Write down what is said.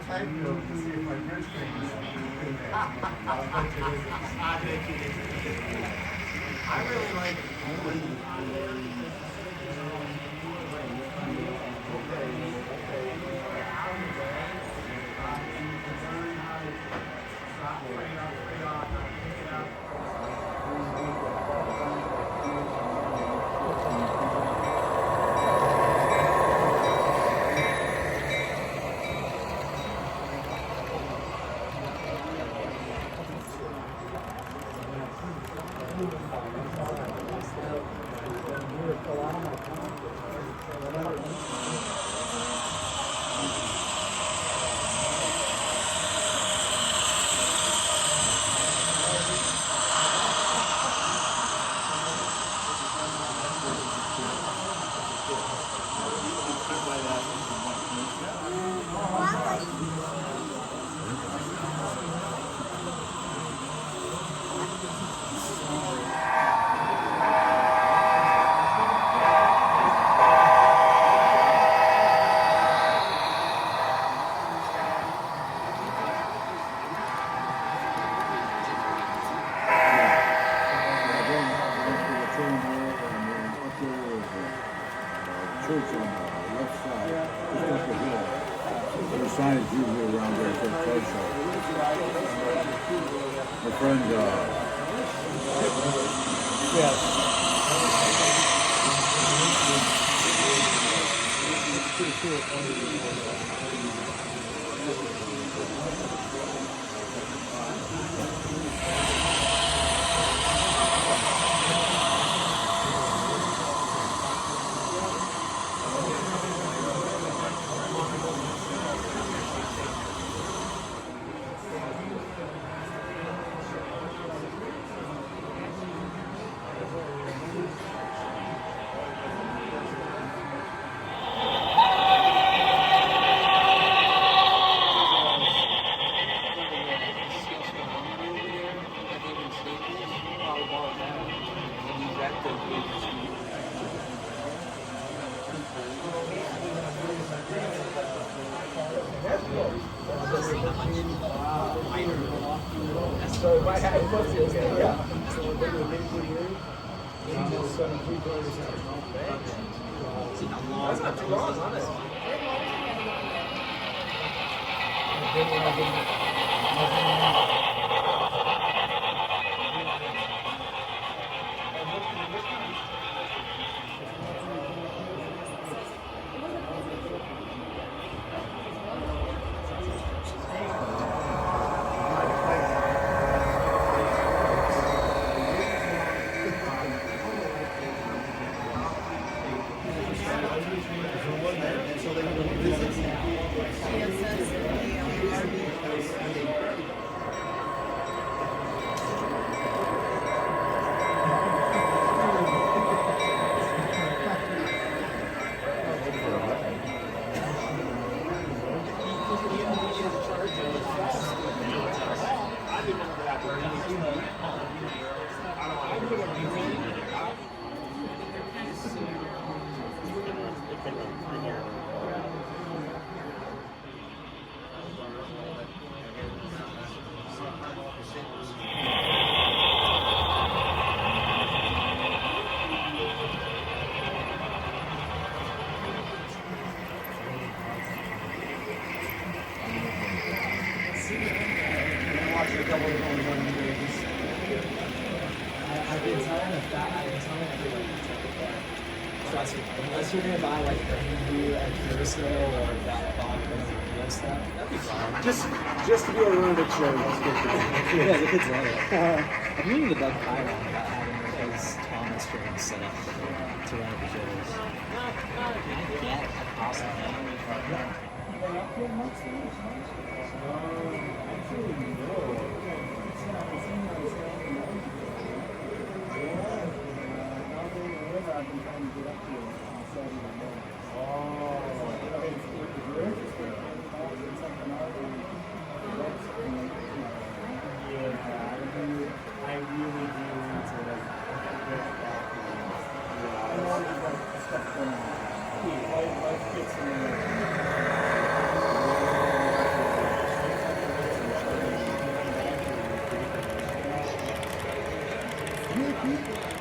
type note to see if my French thing was I bet you did. I really like church on the left side, just up the hill. The sign is usually around there for the toy show. My friend, Pretty cool. So if I had a book, yeah. So they would make it here. That's not too long, honestly. Unless you're gonna buy like brand new at Curacao or that box and stuff, that'd be fine. Just to be able to run a big show. Yeah, the kids love it. I'm meaning to bug Pyron about having his Thomas train set up to run the shows. Yeah, awesome. I really do need to get back. I know there's like stuff going on. Life gets in the way. people.